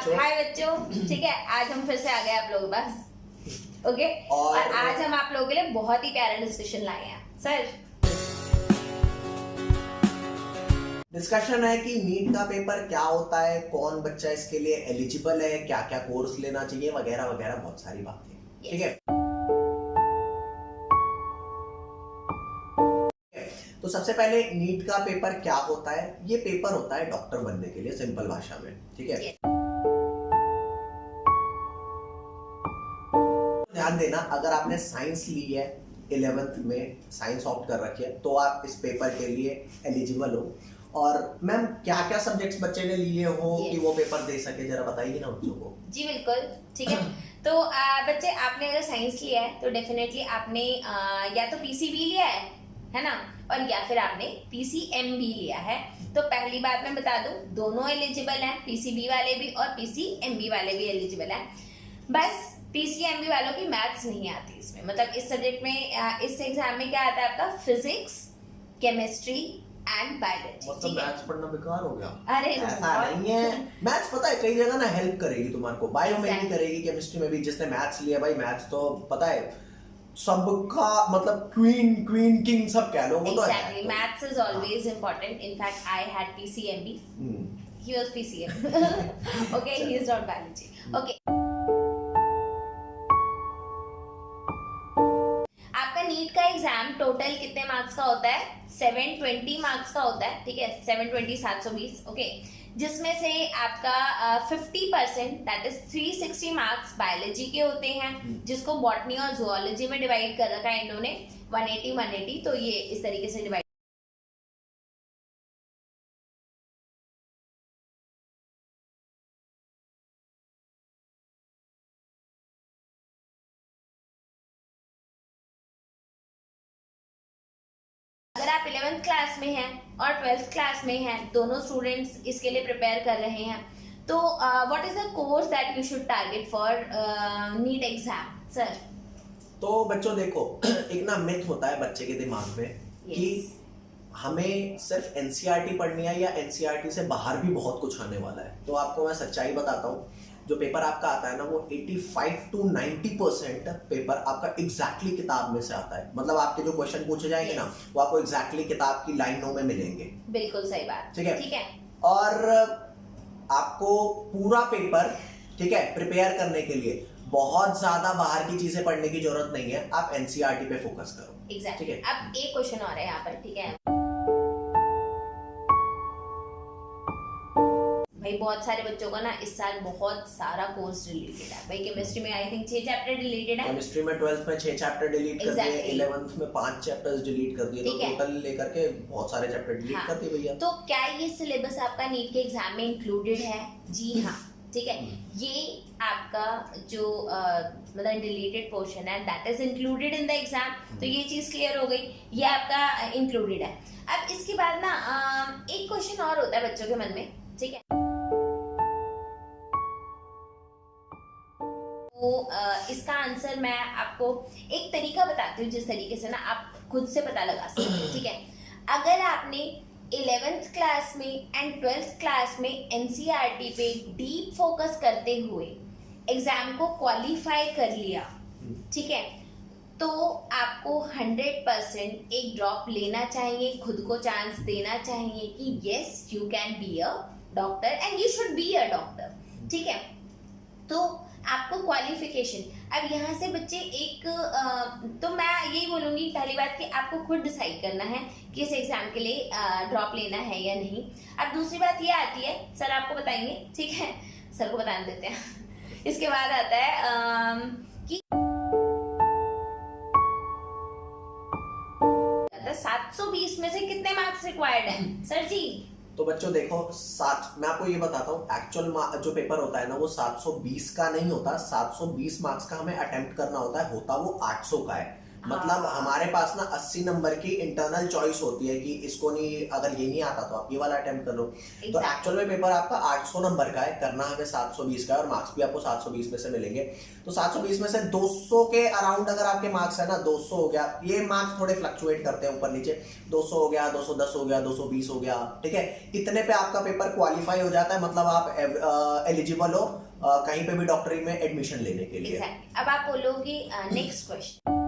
बच्चों। हाय बच्चों, ठीक है, आज हम फिर से आ गए आप लोगों के पास। ओके, और आज हम आप लोगों के लिए बहुत ही प्यारा डिस्कशन लाए हैं। सर, डिस्कशन है कि नीट का पेपर क्या होता है, कौन बच्चा इसके लिए एलिजिबल है, क्या क्या कोर्स लेना चाहिए, वगैरह वगैरह बहुत सारी बातें। ठीक है, तो सबसे पहले नीट का पेपर क्या होता है। ये पेपर होता है डॉक्टर बनने के लिए, सिंपल भाषा में। ठीक है, ध्यान देना, अगर आपने साइंस ली है, 11th में साइंस ऑप्ट कर रखी है, तो आप इस पेपर के लिए एलिजिबल हो। और मैम क्या क्या सब्जेक्ट्स बच्चे ने लिए हो कि वो पेपर दे सके, जरा बताइए ना बच्चों को। जी बिल्कुल, ठीक है। तो बच्चे, आपने अगर साइंस लिया है तो डेफिनेटली आपने या तो पीसीबी लिया है ना, और या फिर आपने पीसीएमबी लिया है। तो पहली बात मैं बता दूं, दोनों एलिजिबल हैं, पीसीबी वाले भी और पीसीएमबी वाले भी एलिजिबल हैं। बस पीसीएमबी वालों की मैथ्स नहीं आती इसमें, मतलब इस सब्जेक्ट में, इस एग्जाम में क्या आता है आपका, फिजिक्स, केमिस्ट्री एंड बायोलॉजी। मतलब मैथ्स पढ़ना बेकार हो गया? अरे ऐसा नहीं है, मैथ्स पता है कई जगह ना हेल्प करेगी तुम्हारे को, बायो में भी करेगी, केमिस्ट्री में भी। जिसने मैथ्स लिया भाई, मैथ्स तो पता है सबका, मतलब क्वीन किंग सब कह लो, वो तो exactly, maths is always important. In fact I had PCMB, he was PCM, okay, he is not biology. Okay, आपका नीट का एग्जाम टोटल कितने मार्क्स का होता है? 720 मार्क्स का होता है। ठीक है, 720 720, ओके, जिसमें से आपका 50% दैट इज 360 मार्क्स बायोलॉजी के होते हैं, जिसको बॉटनी और जूलॉजी में डिवाइड कर रखा है इन्होंने, 180 180। तो ये इस तरीके से डिवाइड। अगर आप 11th क्लास में हैं और 12th क्लास में हैं, दोनों स्टूडेंट्स इसके लिए प्रिपेयर कर रहे हैं, तो what is the course that you should target for NEET exam? Sir, तो बच्चों देखो, एक ना मिथ होता है बच्चे के दिमाग में कि हमें सिर्फ एनसीईआरटी पढ़नी है या एनसीईआरटी से बाहर भी बहुत कुछ आने वाला है। तो आपको मैं सच्चाई बताता हूँ, जो पेपर आपका आता है ना, वो 85 to 90% पेपर आपका एग्जैक्टली किताब में से आता है। मतलब आपके जो क्वेश्चन पूछे जाएंगे ना, वो आपको एग्जैक्टली किताब की लाइनों में मिलेंगे। बिल्कुल सही बात, ठीक है, ठीक है। और आपको पूरा पेपर, ठीक है, प्रिपेयर करने के लिए बहुत ज्यादा बाहर की चीजें पढ़ने की जरूरत नहीं है, आप एनसीईआरटी पे फोकस करो। एग्जैक्टली, ठीक है। अब एक क्वेश्चन और है यहाँ पर, ठीक है भाई, बहुत सारे बच्चों का ना इस साल बहुत सारा कोर्स डिलीटेड है भाई। केमिस्ट्री में आई थिंक 6 चैप्टर डिलीटेड है, केमिस्ट्री में 12th में 6 चैप्टर डिलीट कर दिए, 11th में 5 चैप्टर्स डिलीट कर दिए, तो टोटल लेकर के बहुत सारे चैप्टर डिलीट कर दिए भैया। तो क्या ये सिलेबस आपका नीट के एग्जाम में इंक्लूडेड है? जी हाँ, ठीक है, ये आपका जो मतलब डिलीटेड पोर्शन है that is included in the exam. तो ये चीज क्लियर हो गई, ये आपका इंक्लूडेड है। अब इसके बाद ना एक क्वेश्चन और होता है बच्चों के मन में, ठीक है, तो इसका आंसर मैं आपको एक तरीका बताती हूँ, जिस तरीके से ना आप खुद से पता लगा सकते हैं। ठीक है, अगर आपने 11th क्लास में एंड 12th क्लास में एनसीईआरटी पे डीप फोकस करते हुए एग्जाम को क्वालिफाई कर लिया, ठीक है, तो आपको 100% एक ड्रॉप लेना चाहिए, खुद को चांस देना चाहिए कि yes you can be a doctor and you should be a doctor. ठीक है, तो आपको क्वालिफिकेशन, अब यहाँ से बच्चे एक तो मैं यही बोलूंगी, पहली बात कि आपको खुद डिसाइड करना है कि इस एग्जाम के लिए ड्रॉप लेना है या नहीं। अब दूसरी बात ये आती है, सर आपको बताएंगे, ठीक है, सर को बताने देते हैं। इसके बाद आता है कि 720 में से कितने मार्क्स रिक्वायर्ड हैं सर जी? तो बच्चों देखो, मैं आपको ये बताता हूँ, एक्चुअल जो पेपर होता है ना, वो 720 का नहीं होता, 720 मार्क्स का हमें अटेम्प्ट करना होता है वो 800 का है। मतलब हमारे पास ना 80 नंबर की इंटरनल चॉइस होती है कि इसको नहीं, अगर ये नहीं आता तो आप ये वाला अटेम्प्ट कर लो। तो एक्चुअल में पेपर आपका 800 नंबर का है, करना हमें 720 का है और मार्क्स भी आपको 720 में से मिलेंगे। तो 720 में से 200 के अराउंड अगर आपके मार्क्स है ना, 200 हो गया, ये मार्क्स थोड़े फ्लक्चुएट करते हैं ऊपर नीचे, 200 हो गया, 210 हो गया, 220 हो गया, ठीक है, इतने पे आपका पेपर क्वालिफाई हो जाता है, मतलब आप एलिजिबल हो कहीं पे भी डॉक्टरी में एडमिशन लेने के लिए। अब आप बोलोगे नेक्स्ट क्वेश्चन,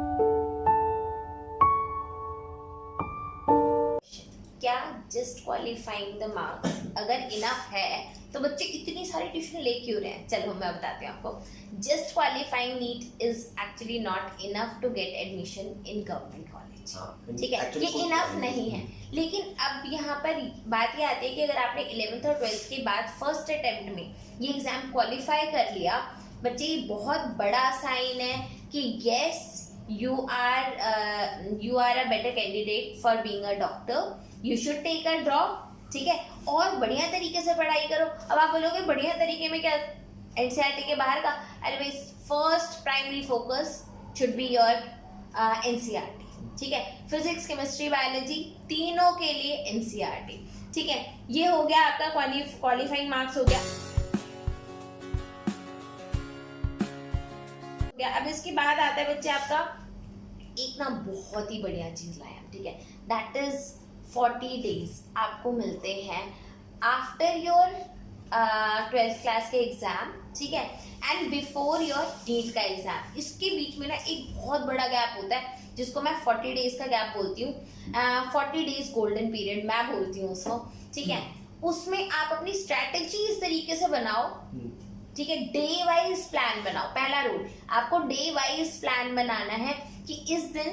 क्या जस्ट क्वालिफाइंग द मार्क्स अगर इनफ है तो बच्चे इतनी सारी ट्यूशन ले क्यों रहे हैं? चलो मैं बताती हूँ आपको। Just qualifying NEET is actually not enough to get admission in government college, ठीक है, ये इनफ नहीं है। लेकिन अब यहाँ पर बात ये आती है कि अगर आपने 11th और 12th के बाद फर्स्ट अटेम्प्ट में ये एग्जाम क्वालिफाई कर लिया, बच्चे ये बहुत बड़ा साइन है कि yes you are a better candidate for being a doctor, you should take a drop, ठीक है, और बढ़िया तरीके से पढ़ाई करो। अब आप बोलोगे बढ़िया तरीके में क्या, एनसीईआरटी के बाहर का? अरे भाई first primary focus should be your NCERT, ठीक है, फिजिक्स केमिस्ट्री बायोलॉजी तीनों के लिए एनसीईआरटी, ठीक है, ये हो गया आपका क्वालिफाइंग मार्क्स हो गया। अब इसके बाद आता है बच्चे आपका एक ना बहुत ही बढ़िया चीज लाया, ठीक है, दैट इज 40 डेज आपको मिलते हैं आफ्टर योर 12th क्लास के एग्जाम, ठीक है, एंड बिफोर योर नीट का एग्जाम। इसके बीच में ना एक बहुत बड़ा गैप होता है जिसको मैं 40 डेज का गैप बोलती हूँ, 40 डेज गोल्डन पीरियड मैं बोलती हूँ उसको, ठीक है। उसमें आप अपनी स्ट्रैटेजी इस तरीके से बनाओ, ठीक है, डे वाइज प्लान बनाओ। पहला रूल, आपको डे वाइज प्लान बनाना है कि इस दिन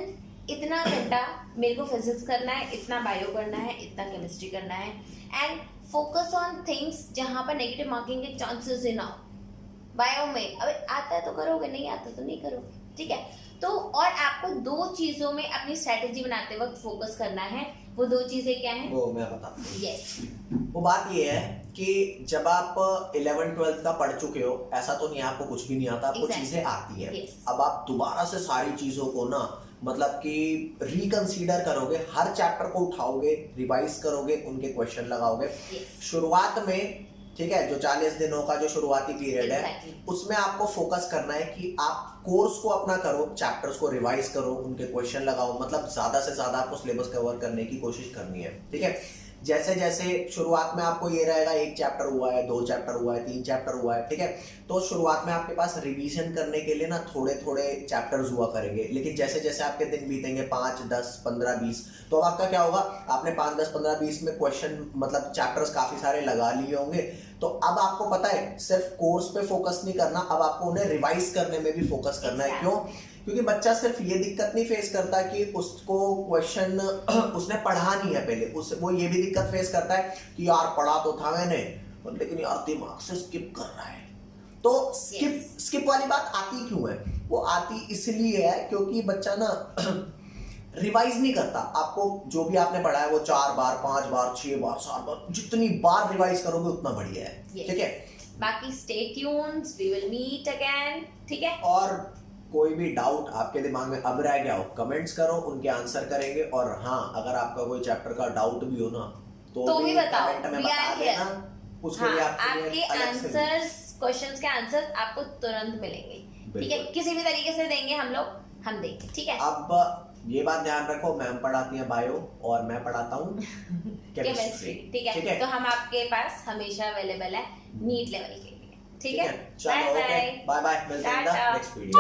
इतना घंटा मेरे को फिजिक्स करना है, इतना बायो करना है, इतना केमिस्ट्री करना है, एंड फोकस ऑन थिंग्स जहां पर नेगेटिव मार्किंग के चांसेस ही ना हो। बायो में अब आता है तो करोगे, नहीं आता तो नहीं करोगे, ठीक है। तो और आपको दो चीजों में अपनी स्ट्रेटेजी बनाते वक्त फोकस करना है। वो दो चीजें क्या हैं? वो मैं बताता हूँ। यस, वो बात ये है कि जब आप 11th 12th का पढ़ चुके हो, ऐसा तो नहीं आपको कुछ भी नहीं आता, आपको चीजें आती हैं। अब आप दोबारा से सारी चीजों को ना मतलब कि रिकंसीडर करोगे, हर चैप्टर को उठाओगे, रिवाइज करोगे, उनके क्वेश्चन लगाओगे। शुरुआत में, ठीक है, जो 40 दिनों का जो शुरुआती पीरियड है, उसमें आपको फोकस करना है कि आप कोर्स को अपना करो, चैप्टर्स को रिवाइज करो, उनके क्वेश्चन लगाओ, मतलब ज्यादा से ज्यादा आपको सिलेबस कवर करने की कोशिश करनी है, ठीक है। जैसे जैसे शुरुआत में आपको ये रहेगा, 1 चैप्टर हुआ है, 2 चैप्टर हुआ है, 3 चैप्टर हुआ है, ठीक है, तो शुरुआत में आपके पास रिवीजन करने के लिए ना थोड़े थोड़े चैप्टर्स हुआ करेंगे। लेकिन जैसे जैसे आपके दिन बीतेंगे, 5, 10, 15, 20, तो अब आपका क्या होगा, आपने 5, 10, 15, 20 में क्वेश्चन मतलब चैप्टर्स काफी सारे लगा लिए होंगे। तो अब आपको पता है सिर्फ कोर्स पे फोकस नहीं करना, अब आपको उन्हें रिवाइज करने में भी फोकस करना है। क्यों? क्योंकि बच्चा सिर्फ ये दिक्कत नहीं फेस करता कि उसको क्वेश्चन उसने पढ़ा नहीं है पहले, वो ये भी दिक्कत फेस करता है कि यार पढ़ा तो था मैंने, लेकिन यार दिमाग से स्किप कर रहा है। तो स्किप वाली बात आती क्यों है? वो आती इसलिए है क्योंकि बच्चा ना रिवाइज नहीं करता। आपको जो भी आपने पढ़ा है वो 4 बार, 5 बार, 6 बार, 7 बार, जितनी बार रिवाइज करोगे उतना बढ़िया है, ठीक है। बाकी stay tuned, we will meet again, ठीक है। और कोई भी डाउट आपके दिमाग में अब रह गया हो, कमेंट्स करो, उनके आंसर करेंगे। और हाँ, अगर आपका कोई चैप्टर का डाउट भी हो ना तो भी बताओ, कमेंट में बता देना, उसके लिए आपके आंसर्स, क्वेश्चंस के आंसर आपको तुरंत मिलेंगे, ठीक है, किसी भी तरीके से देंगे हम लोग, हम देंगे, ठीक है। अब ये बात ध्यान रखो, मैम पढ़ाती हैं बायो और मैं पढ़ाता हूँ केमिस्ट्री, ठीक है। तो हम आपके पास हमेशा अवेलेबल है नीट लेवल के लिए, ठीक है। चलो, ओके, बाय बाय, मिलते हैं नेक्स्ट वीडियो।